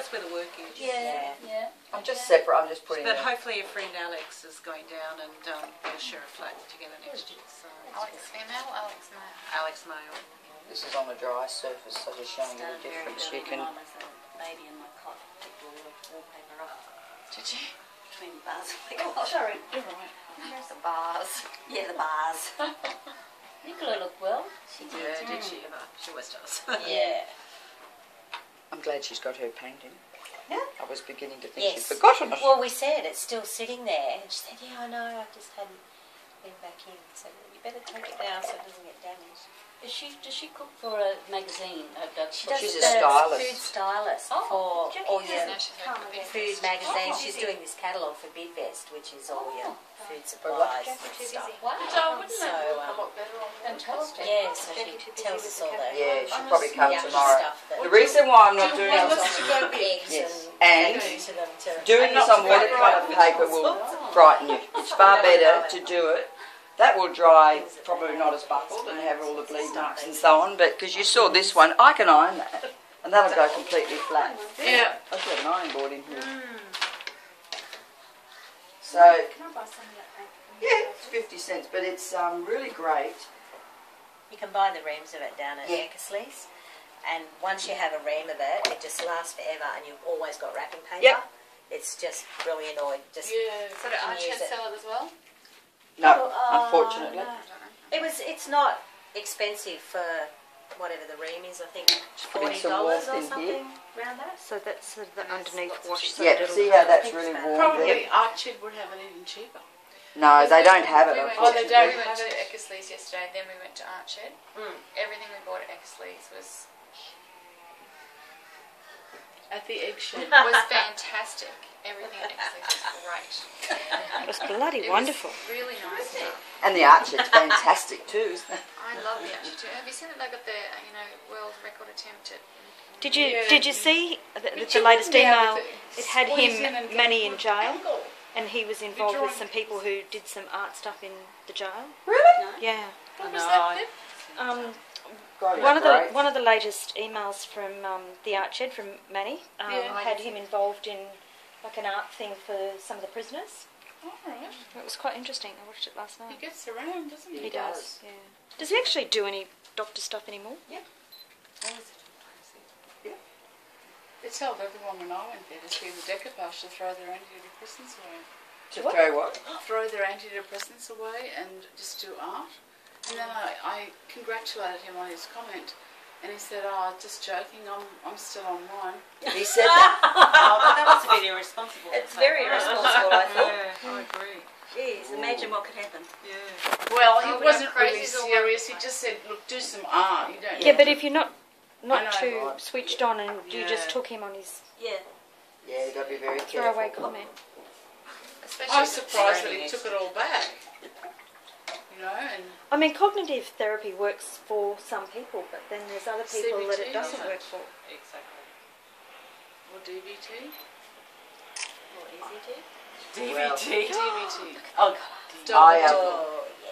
that's where the work is. Yeah. I'm just separate. I'm just putting. But hopefully your friend Alex is going down and they'll share a flat together next year. So Alex female, Alex male. Alex male. This is on a dry surface, so just showing you the difference. You can. Baby in my cot, picked all the wallpaper up. Did you? Between the bars. Oh, sorry. You're right. There's the bars. Yeah, the bars. Nicola looked well. She did. Yeah, did she ever? She always does. Yeah. I'm glad she's got her painting. Yeah. I was beginning to think she'd Yes. forgotten it. Well, we said it's still sitting there, and she said, "Yeah, I know. I just hadn't been back in." So you better take it down so it doesn't get damaged. Does she cook for a magazine? She does She's a the stylist. food stylist Oh, for all your No, she's very good. food magazines. Oh, She's busy. doing this catalogue for Bidvest, which is all your food For what? supplies and stuff. Wow. So, Fantastic. yeah, so she tells us all the Yeah, she'll probably come yucky tomorrow. stuff that The reason why I'm not doing goes this, on eggs Yes. and And eggs to them to doing this on watercolour paper will frighten you. It's far better to do it. That will dry probably not as buckled and have all the bleed marks and so on, but because you saw this one, I can iron that and that'll go completely flat. Yeah. I've got an iron board in here. So, Can I buy some of that paper? yeah, it's 50 cents, but it's really great. You can buy the reams of it down at Yeah. Eckersley's, and once you have a ream of it, it just lasts forever, and you've always got wrapping paper. Yep. It's just brilliant, or just Yeah. So do can Archhead use it. sell it as well? No, unfortunately. I don't know. It's not expensive for whatever the ream is. I think Put in some $40 warmth or in something around that. So that's sort of the underneath wash. So Yeah, see how that's really warm there? Probably Archhead would have it even cheaper. No, they don't have it. We went Oh, they to, don't we went have to it. Eckersley's yesterday, then we went to Archhead. Everything we bought at Eckersley's was At the eggshed. fantastic. Everything at Eckersley's was great. It was bloody It wonderful. was really nice stuff. And the Archhead's fantastic too, isn't it? I love the Archhead too. Have you seen that they got the world record attempt at? Did you Yeah. did you see the you latest wouldn't be able email? to It had squeeze in him, and go Manny, in good jail, angle. and he was involved with drawing some people who did some art stuff in the jail. Really? Yeah. What was that? Pip? One of the latest emails from the Archhead from Manny Yeah. had him involved in like an art thing for some of the prisoners. All right. It was quite interesting. I watched it last He night. gets around, doesn't he? He does. Yeah. Does he actually do any doctor stuff anymore? It told everyone when I went there to see the decoupage to throw their antidepressants away. To throw what? Throw their antidepressants away and just do art. And then I congratulated him on his comment. And he said, "Oh, just joking, I'm still on mine." He said that. Oh, but that was a bit irresponsible. It's very irresponsible, I thought. I agree. Jeez, imagine what could happen. Yeah. Well, Oh, he we're wasn't not really crazies or serious. He just said, "Look, do some art. You don't." Yeah, have but to." if you're not I know, too right. switched on and you just Yeah. took him on his Yeah. Yeah, you've got to be very careful. throwaway comment. Especially I with was surprised that training he took it all back. You know, and I mean, cognitive therapy works for some people, but then there's other people that CBT, it doesn't yeah. work for. Exactly. or DBT. Or easy DVT. DBT. Oh, I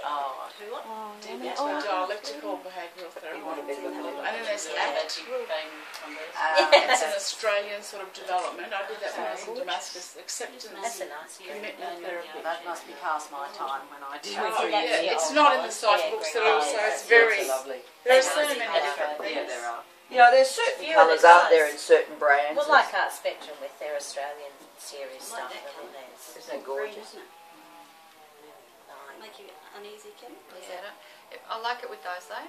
Oh, who what? Oh, Yeah. oh, Dialectical behavioural therapy. want a bit of a And then there's Yeah, ACT. that's It's an Australian sort of development. I did that when I was in Damascus. Acceptance, That's a nice commitment therapy. That must be past my time when I did Oh, it. Yeah, it's not in the site books at all, so it's very. lovely. There are so many different Yeah, things. there are. You know, there's certain Few of the colours out there colours. in certain brands. Well, like Art Spectrum with their Australian series stuff. that I mean, colour. there's Isn't it gorgeous? Isn't it? nine. Make you uneasy, Kim? Yeah, I like it with those though.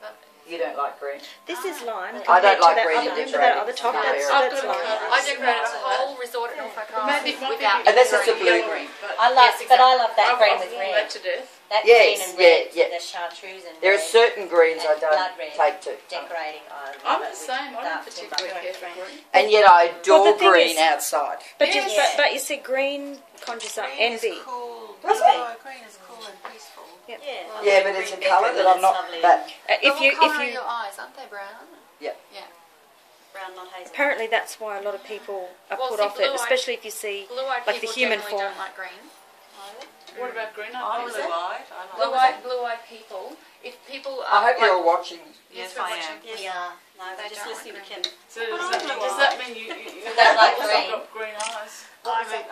But You don't like green? This is lime. I don't compared to like that green other- in the remember that trade. other top? Yeah. That's I've got a lime. colour. I decorated a whole resort at Norfolk Island Maybe it might be without. Unless it's a green. blue green. I love, Yes, but I love that I've green worn with that red. to death. That Yes, green and yeah, red, yeah. the chartreuse and There are red certain greens I and blood don't red take to. decorating. I I'm love the it with same. I don't dark particularly timber. care for green. And yet I adore Well, the thing green is- outside. But, Yes. but you see, green conjures up Green envy. is cool. Does No, green is cool and peaceful. Yeah. Yeah, but it's a colour that I'm not that. If you, What colour are if you, your eyes? Aren't they brown? Yeah. Yeah. Brown, not hazel. apparently that's why a lot of people are Well, put see, off it, blue-eyed- especially if you see Blue-eyed like the people human generally form. don't like green. What about green? Oh, is it? Blue-eyed people. If people I are hope you're all like, watching. yes, Yes, we're I am. watching. Yes. We are. No, They we're just don't listening to like Kim. So But does I'm that, blue-eyed. does that mean you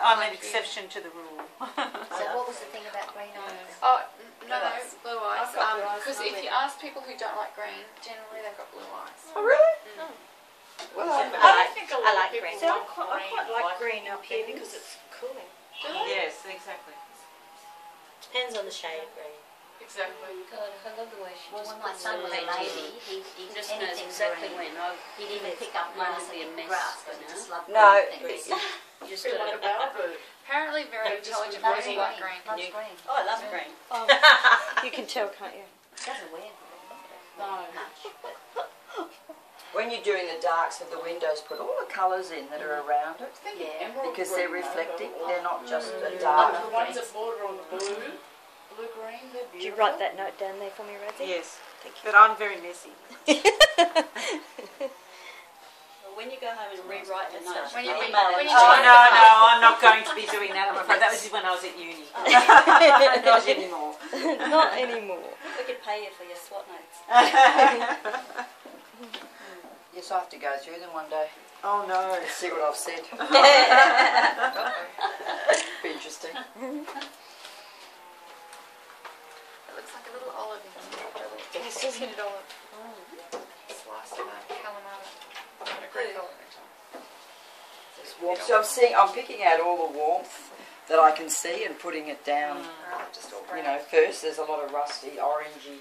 I'm an exception to the rule. So what was the thing about green eyes? Oh, no, blue I've eyes. got blue eyes Because as if you ask people who don't like green, generally they've got blue eyes. Oh, really? Well, I think a lot I like of people green. So I want quite like green up here because it's cooling. Do they? Yes, exactly. Depends on the shade of green. Exactly. God, I love the way she Well, just when my puts son it was a in. baby, he Just knows anything exactly green. when. He'd even pick up Mine grass would be and a pick mess, grass because you he know. just loved No, green things. You just Feel got like a to. bowerbird. Apparently very intelligent Loves people green. like green. Loves green. Oh, I love green. You can tell, can't you? Doesn't wear No. much, but when you're doing the darks of the windows, put all the colours in that are around it yeah. Emerald because green, they're reflecting. though, They're not just a Like dark. the ones that border on the blue green, they're beautiful. Did you write that note down there for me, Rosie? Yes, Thank you. but I'm very messy. Well, when you go home and rewrite the notes, When you you read- email when it you to Oh check me. no, I'm not going to be doing that. I'm afraid that was when I was at uni. Not anymore. Not anymore. We could pay you for your SWOT notes. Yes, I have to go through them one day. Oh no. And see what I've said. Be interesting. It looks like a little olive in there. Yes, doesn't it? Pitted olive. Slice of calamata. And a Greek olive into it. There's warmth. So I'm picking out all the warmth that I can see and putting it down. Just all You brown. know, first there's a lot of rusty, orangey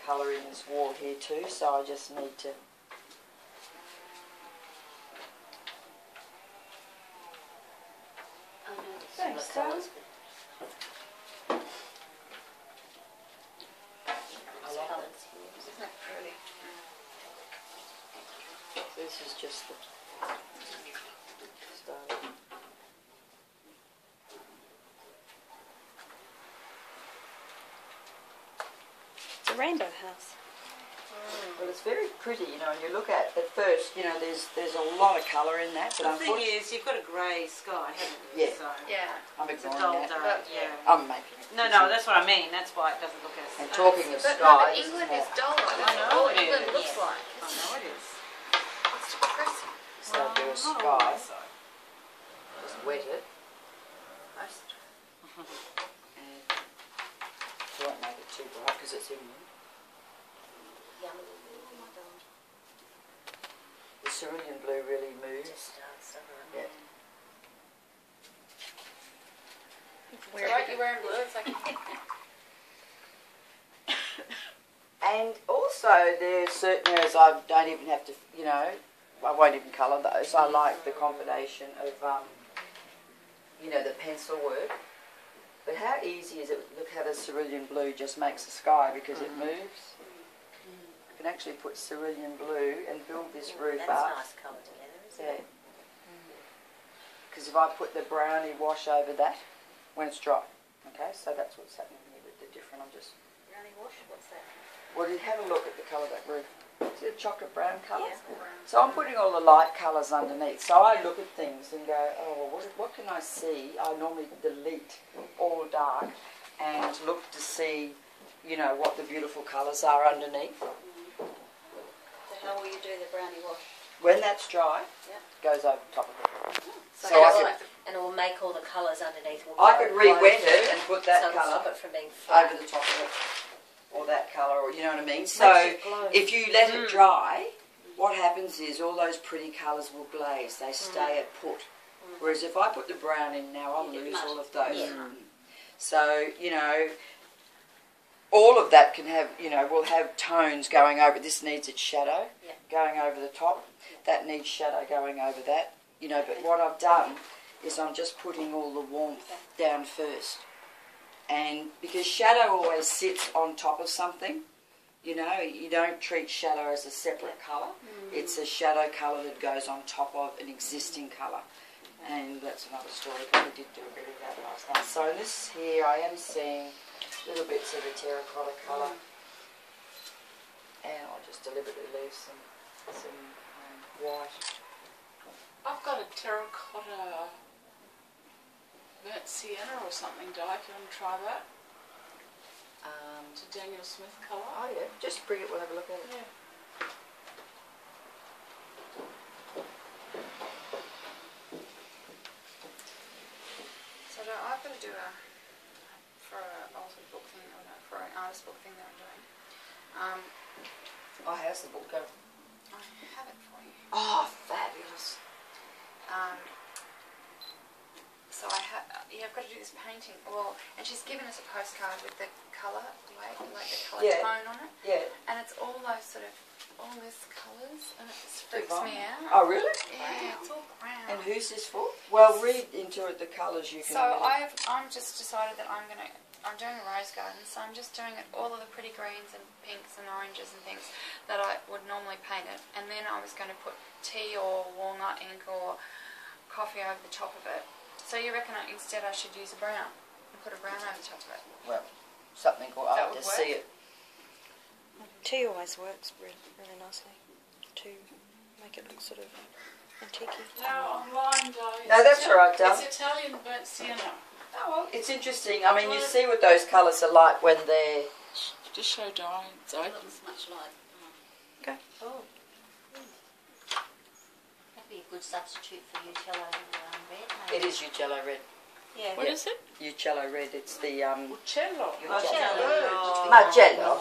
colour in this wall here too, so I just need to. I know Thanks, the colours. I like Colours it. here. Isn't that pretty? This is just the start. It's a rainbow house. Well, it's very pretty, you know, and you look at first, you know, there's a lot of colour in that, but The thing unfortunately, is, you've got a grey sky, haven't you? Yeah. So Yeah. I'm it's a ignoring dull that. dark. Yeah. I'm making it. No, easy. that's what I mean. That's why it doesn't look as. And talking of But no, sky, but this is England more. is dull. That's know all it England is. looks like. I know it is. It's depressing. So do a Not sky, always, so. just wet it, Most. and you won't make it too bright because it's England. Yummy. Oh my God. The cerulean blue really moves. Just starts to Yeah. It's alright, you're wearing blue. It's like And also there's certain areas I don't even have to, you know, I won't even colour those. I like the combination of, you know, the pencil work. But how easy is it? Look how the cerulean blue just makes the sky because it moves. You can actually put cerulean blue and build this roof That's up. nice colour together, isn't Yeah. it? Because if I put the brownie wash over that, when it's dry, okay, so that's what's happening here with the different. I'm just. Brownie wash, what's that? Well, you have a look at the colour of that roof. See the chocolate brown colour? Yeah. So I'm putting all the light colours underneath. So I look at things and go, oh, well, what can I see? I normally delete all dark and look to see, you know, what the beautiful colours are underneath. So how will you do the brownie wash? When that's dry, Yep. goes over top of it. So, So and, I it will, could- and it will make all the colours underneath. Will I glow- could glow re-wet through, it and put that so it'll colour stop it from being flat. over the top of it, or that colour, or you know what I mean. So it glow. if you let it dry, what happens is all those pretty colours will glaze. They stay at put. Whereas if I put the brown in now, I'll You get lose mud. all of those. Yeah. So you know, all of that can have, you know, will have tones going over. This needs its shadow Yeah. going over the top. That needs shadow going over that. You know, but what I've done is I'm just putting all the warmth down first. And because shadow always sits on top of something, you know, you don't treat shadow as a separate colour. It's a shadow colour that goes on top of an existing colour. And that's another story, but we did do a bit of that last night. So in this here, I am seeing little bits of a terracotta colour. And I'll just deliberately leave some white. I've got a terracotta burnt sienna or something dyed. Do you want to try that? It's a Daniel Smith colour. Oh yeah, just bring it, we'll have a look at it. Yeah. got to do for an author book thing, or no, for an artist book thing that I'm doing. Oh, how's the book go? I have it for you. Oh, fabulous. So I've got to do this painting. Well, and she's given us a postcard with the colour, like the colour tone on it. Yeah. And it's all those sort of, all this colours, and it just freaks me out. Oh, really? Yeah, it's all brown. And who's this for? Well, read into it the colours you can. So I'm just decided that I'm doing a rose garden, so I'm just doing it all of the pretty greens and pinks and oranges and things that I would normally paint it, and then I was going to put tea or walnut ink or coffee over the top of it. So you reckon instead I should use a brown and put a brown over the top of it? Well, something called That I would to work? see it. Tea always works really nicely to make it look sort of antique. Now online, Di. No, that's all right, Dal. It's Italian burnt sienna. Oh, well, it's interesting. I mean, you see what those colours are like when they're. Just show Di. It's open. Looks much like. Okay. Oh. That'd be a good substitute for Uccello red. It is Uccello red. Yeah. What is it? Uccello red. It's the Uccello. Marcello.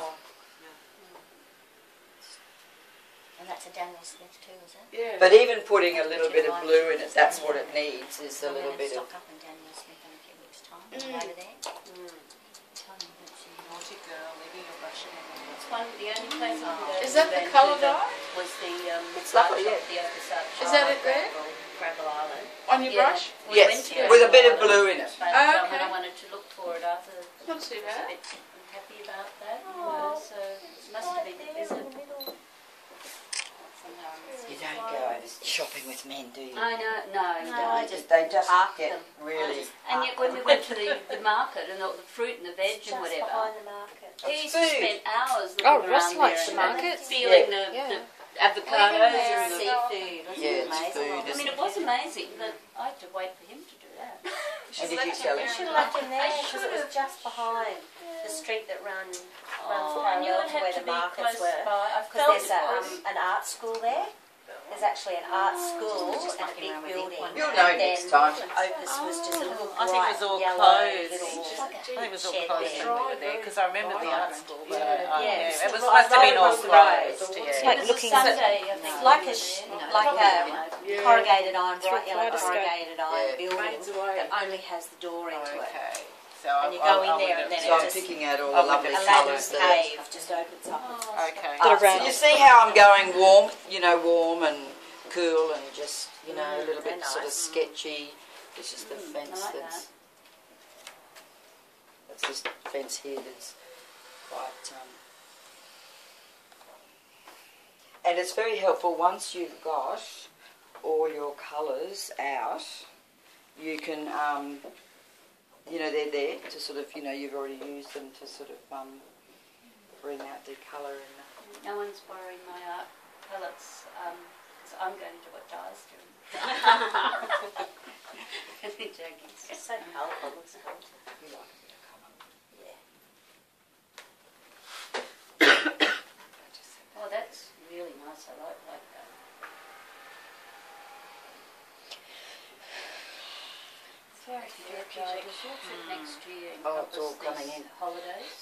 And that's a Daniel Smith too, is it? Yeah. But even putting a little bit of blue in it, that's what it needs. Is a little bit of. Stock up in Daniel Smith in a few weeks' time. Over there. Tell me that's Naughty girl, leaving your brush in. It's one of the only places Is that the colour dye? was the It's lovely, yeah. the Opus Art Is that it there? Gravel Island. On your brush? We went Yes, to with a bit of Gravel blue Island, in it. But Oh, when okay. I wanted to look for it, Arthur Not too was a bad. bit unhappy about that. So it must have been busy. You don't go over shopping with men, do you? I know, no, They I just park get them. really. And yet when we went to the market and the fruit and the veg and whatever, behind the market. he food. spent hours looking Oh, around Ross likes there the and market. feeling Yeah. the avocados and the seafood. Yeah, it's food, I mean, it was amazing, but I had to wait for him to do that. And did you sell it? You should have left him there because it was just behind the street that runs I knew parallel it to where had to the be markets close were. by. I Because felt there's it was. an art school there. There's actually an art school and a big building. You'll know And next then time. Opus was just a little I think it was all bright yellow closed. little I think it was all shed closed there. when we were there because I remember the art school. But Yeah, it was right supposed to be all across the road. closed. It's Yeah. like It was looking a at Sunday, I think. It's like a corrugated iron, Through bright yellow kaleidoscope. corrugated iron Yeah. building Fades away. that only has the door into it. Okay. So And you go in there and then So I'm it just picking out all I the would lovely just- colours Aladdin's that are. cave just opens up. Okay. Bit of So round. you see how I'm going warm, warm and cool and just, a little bit very sort of nice. sketchy. This is the fence I like that's this fence here that's quite, and it's very helpful once you've got all your colours out, you can, they're there to sort of, you've already used them to sort of bring out the colour and No one's borrowing my art palettes because I'm going to what Di's doing. Only joking. It's so colourful, looks cool. you like a bit of colour. Oh, that's really nice. I like that. Very Therapeutic. Next year Oh, it's all encompass coming these in. holidays.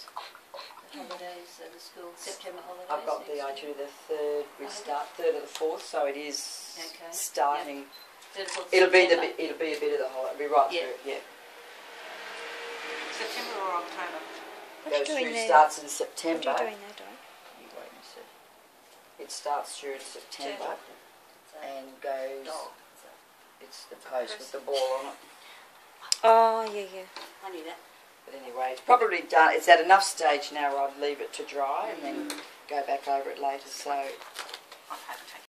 The holidays are the school September holidays. I've got the next year. itinerary, the third, we start third or the fourth, so it is Okay. starting. Third, fourth It'll be September. it'll be a bit of the whole. It'll be right Yeah. through. Yeah, September or October? What are you goes doing through. there? Starts in What September. are you doing there, Di? You wait and see. It starts during September and goes. It's the post with the ball on it. Oh, yeah. I knew that. But anyway, it's probably done. It's at enough stage now where I'd leave it to dry and then go back over it later. So I've had to take